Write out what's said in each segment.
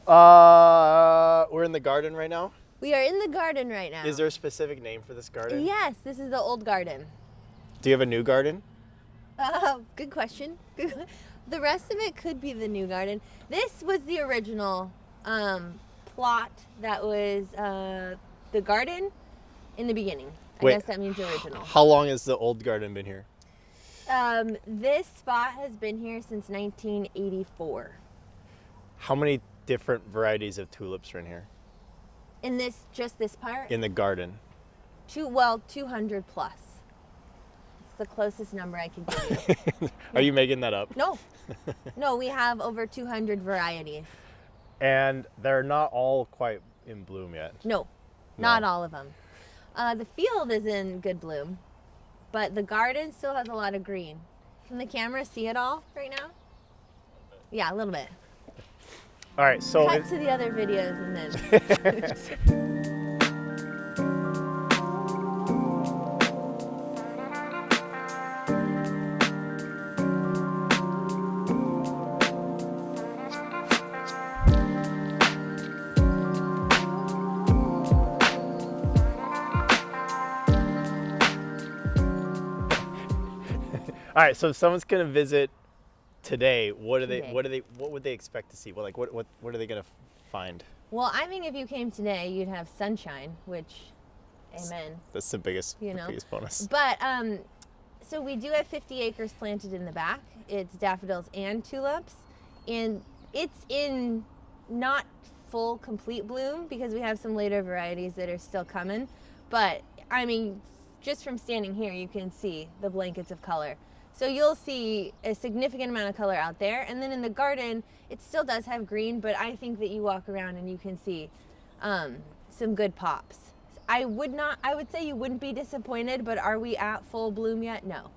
We're in the garden right now. We are in the garden right now. Is there a specific name for this garden? Yes, this is the old garden. Do you have a new garden? Good question. The rest of it could be the new garden. This was the original plot that was the garden in the beginning. I guess that means original. How long has the old garden been here? This spot has been here since 1984. How many different varieties of tulips are in here? In just this part? In the garden. 200 plus. It's the closest number I can give you. Are you making that up? No. No, we have over 200 varieties. And they're not all quite in bloom yet. No, not all of them. The field is in good bloom, but the garden still has a lot of green. Can the camera see it all right now? Yeah, a little bit. All right, so cut to the other videos and then. All right, so if someone's gonna visit today, what would they expect to see? Well, like what are they gonna find? Well, I think if you came today, you'd have sunshine, which, amen. That's the biggest bonus. But so we do have 50 acres planted in the back. It's daffodils and tulips, and it's in not full complete bloom because we have some later varieties that are still coming. But I mean, just from standing here, you can see the blankets of color. So you'll see a significant amount of color out there. And then in the garden, it still does have green, but I think that you walk around and you can see some good pops. I would say you wouldn't be disappointed, but are we at full bloom yet? No.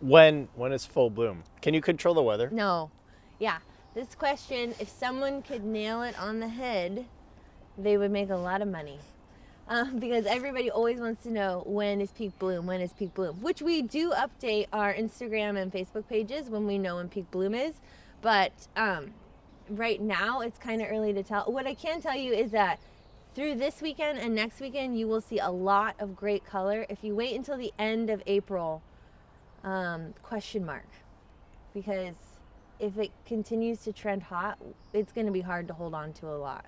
When is full bloom? Can you control the weather? No. Yeah. This question, if someone could nail it on the head, they would make a lot of money. Because everybody always wants to know when is peak bloom, which we do update our Instagram and Facebook pages when we know when peak bloom is. But right now, it's kind of early to tell. What I can tell you is that through this weekend and next weekend, you will see a lot of great color. If you wait until the end of April, question mark. Because if it continues to trend hot, it's going to be hard to hold on to a lot.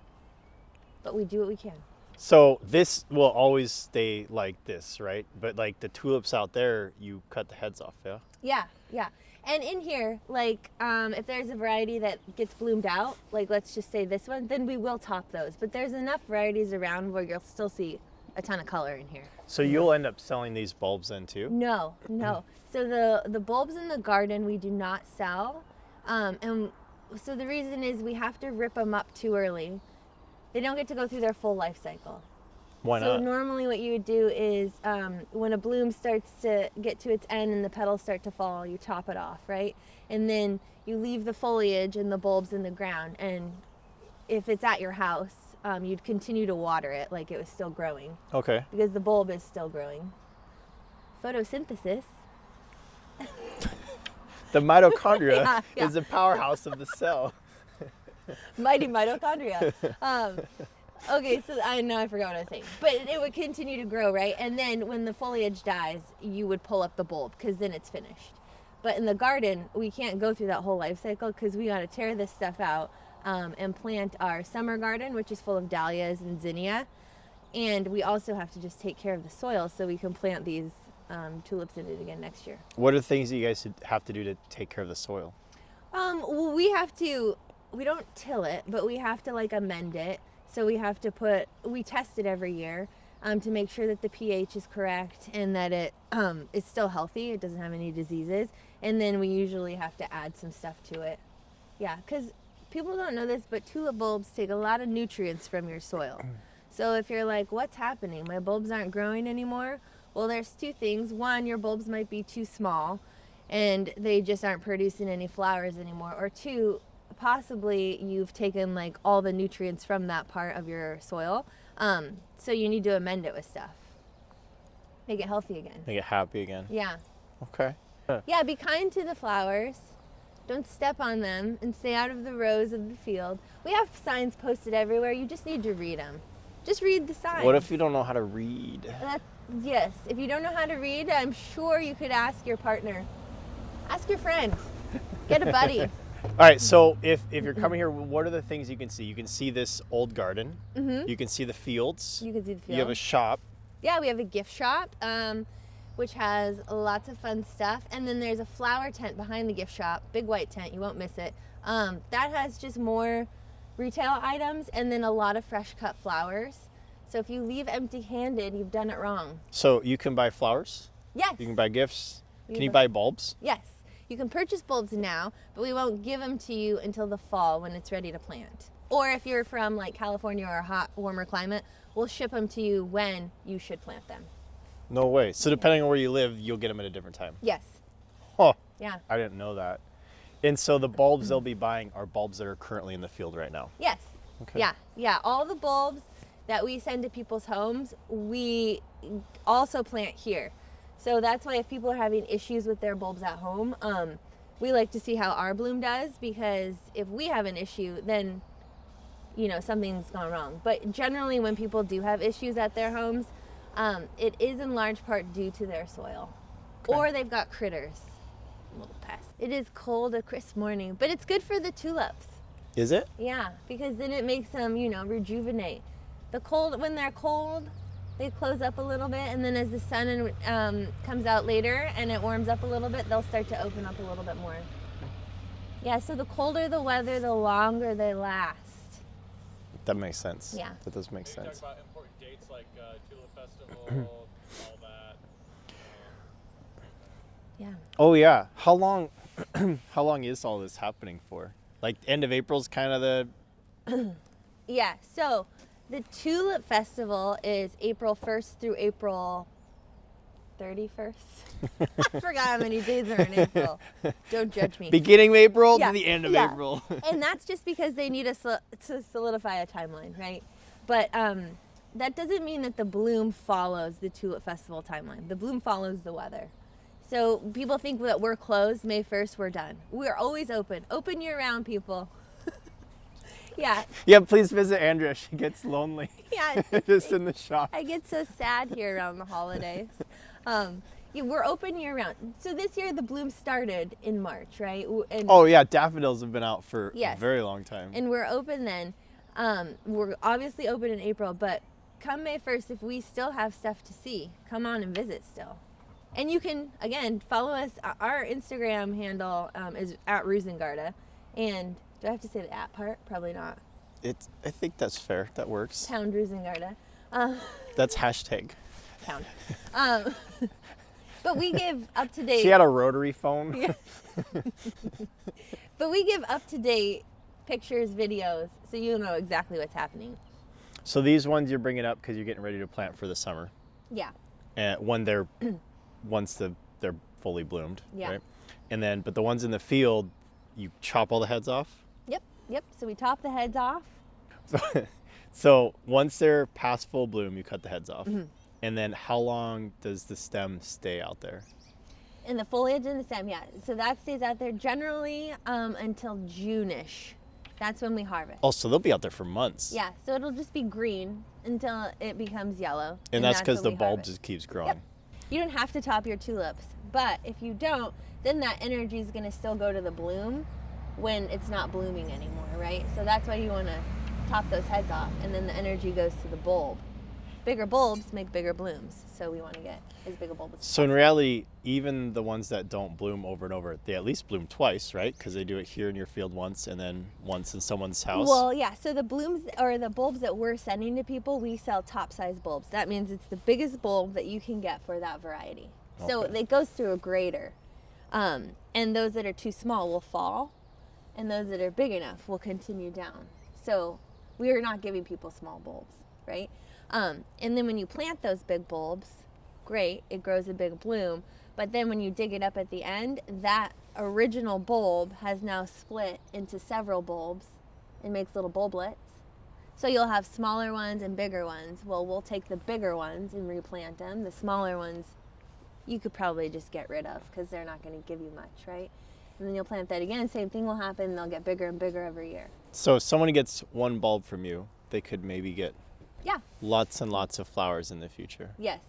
But we do what we can. So this will always stay like this, right? But like the tulips out there, you cut the heads off, yeah? Yeah. And in here, like if there's a variety that gets bloomed out, like let's just say this one, then we will top those. But there's enough varieties around where you'll still see a ton of color in here. So you'll end up selling these bulbs then too? No. So the bulbs in the garden we do not sell. And so the reason is we have to rip them up too early. They don't get to go through their full life cycle. Why not? So normally what you would do is when a bloom starts to get to its end and the petals start to fall, you chop it off, right? And then you leave the foliage and the bulbs in the ground. And if it's at your house, you'd continue to water it like it was still growing. Okay. Because the bulb is still growing. Photosynthesis. The mitochondria is the powerhouse of the cell. Mighty mitochondria. Okay, so I forgot what I was saying. But it would continue to grow, right? And then when the foliage dies, you would pull up the bulb because then it's finished. But in the garden, we can't go through that whole life cycle because we got to tear this stuff out and plant our summer garden, which is full of dahlias and zinnia. And we also have to just take care of the soil so we can plant these tulips in it again next year. What are the things that you guys have to do to take care of the soil? Well, we don't till it, but we have to like amend it. So we test it every year to make sure that the pH is correct and that it is still healthy. It doesn't have any diseases. And then we usually have to add some stuff to it. Yeah, because people don't know this, but tulip bulbs take a lot of nutrients from your soil. So if you're like, what's happening? My bulbs aren't growing anymore. Well, there's two things. One, your bulbs might be too small and they just aren't producing any flowers anymore. Or two, possibly you've taken like all the nutrients from that part of your soil. So you need to amend it with stuff. Make it healthy again. Make it happy again. Yeah. Okay. Yeah, be kind to the flowers. Don't step on them and stay out of the rows of the field. We have signs posted everywhere. You just need to read them. Just read the signs. What if you don't know how to read? Yes. If you don't know how to read, I'm sure you could ask your partner. Ask your friend. Get a buddy. All right, so if you're coming here, what are the things you can see? You can see this old garden. Mm-hmm. You can see the fields. You can see the field. You have a shop. Yeah, we have a gift shop, which has lots of fun stuff. And then there's a flower tent behind the gift shop, big white tent, you won't miss it. That has just more retail items and then a lot of fresh cut flowers. So if you leave empty-handed, you've done it wrong. So you can buy flowers? Yes. You can buy gifts? Can you buy bulbs? Yes. You can purchase bulbs now, but we won't give them to you until the fall when it's ready to plant. Or if you're from like California or a hot, warmer climate, we'll ship them to you when you should plant them. No way. So depending on where you live, you'll get them at a different time? Yes. Huh. Yeah. I didn't know that. And so the bulbs they'll be buying are bulbs that are currently in the field right now? Yes. Okay. Yeah. Yeah. All the bulbs that we send to people's homes, we also plant here. So that's why if people are having issues with their bulbs at home, we like to see how our bloom does, because if we have an issue, then, you know, something's gone wrong. But generally when people do have issues at their homes, it is in large part due to their soil. Okay. Or they've got critters, little pests. It is cold, a crisp morning, but it's good for the tulips. Is it? Yeah, because then it makes them, you know, rejuvenate. When they're cold, they close up a little bit, and then as the sun comes out later and it warms up a little bit, they'll start to open up a little bit more. Yeah, so the colder the weather, the longer they last. That makes sense. Yeah. That does make sense. You talk about important dates like Tulip Festival, all that. Yeah. Oh yeah. How long is all this happening for? Like end of April's kind of the... Yeah, so the Tulip Festival is April 1st through April 31st. I forgot how many days are in April. Don't judge me. Beginning of April Yeah, to the end of yeah. April. And that's just because they need to solidify a timeline, right? But that doesn't mean that the bloom follows the Tulip Festival timeline. The bloom follows the weather. So people think that we're closed May 1st, we're done. We're always open. Open year-round, people. Yeah. Yeah, please visit Andrea. She gets lonely. Yeah. Just in the shop. I get so sad here around the holidays. Yeah, we're open year-round. So this year the bloom started in March, right? And, oh yeah, daffodils have been out for yes. a very long time. And we're open then. We're obviously open in April, but come May 1st, if we still have stuff to see, come on and visit still. And you can, again, follow us. Our Instagram handle is @RoozenGaarde. And do I have to say the @ part? Probably not. I think that's fair. That works. Pound RoozenGaarde. That's hashtag. Pound. But we give up-to-date... She had a rotary phone. Yeah. But we give up-to-date pictures, videos, so you know exactly what's happening. So these ones you're bringing up because you're getting ready to plant for the summer. Yeah. And once they're fully bloomed. Yeah. Right? And then, but the ones in the field, you chop all the heads off? Yep. So we top the heads off. So once they're past full bloom, you cut the heads off. Mm-hmm. And then how long does the stem stay out there? And the foliage and the stem, yeah. So that stays out there generally until June-ish. That's when we harvest. Oh, so they'll be out there for months. Yeah, so it'll just be green until it becomes yellow. And that's because the when we bulb harvest. just keeps growing. Yep. You don't have to top your tulips, but if you don't, then that energy is going to still go to the bloom when it's not blooming anymore, right? So that's why you want to top those heads off, and then the energy goes to the bulb. Bigger bulbs make bigger blooms, so we want to get as big a bulb as possible. So in reality, even the ones that don't bloom over and over, they at least bloom twice, right? Because they do it here in your field once and then once in someone's house. Well, yeah, so the blooms or the bulbs that we're sending to people, we sell top size bulbs. That means it's the biggest bulb that you can get for that variety. Okay. So it goes through a grader. And those that are too small will fall, and those that are big enough will continue down. So we are not giving people small bulbs, right? And then when you plant those big bulbs, great, it grows a big bloom. But then when you dig it up at the end, that original bulb has now split into several bulbs and makes little bulblets. So you'll have smaller ones and bigger ones. Well, we'll take the bigger ones and replant them. The smaller ones you could probably just get rid of because they're not going to give you much, right? And then you'll plant that again, same thing will happen, they'll get bigger and bigger every year. So if someone gets one bulb from you, they could maybe get Yeah. lots and lots of flowers in the future. Yes.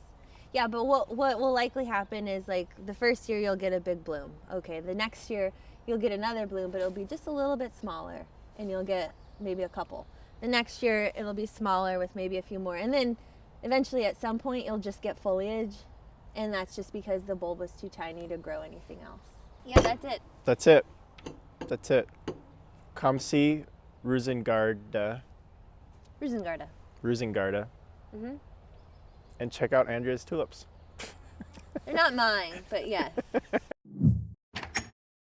Yeah, but what will likely happen is like the first year you'll get a big bloom. Okay, the next year you'll get another bloom, but it'll be just a little bit smaller and you'll get maybe a couple. The next year it'll be smaller with maybe a few more. And then eventually at some point you'll just get foliage, and that's just because the bulb was too tiny to grow anything else. Yeah, that's it. That's it. That's it. Come see RoozenGaarde. RoozenGaarde. RoozenGaarde. Mm-hmm. And check out Andrea's tulips. They're not mine, but yes.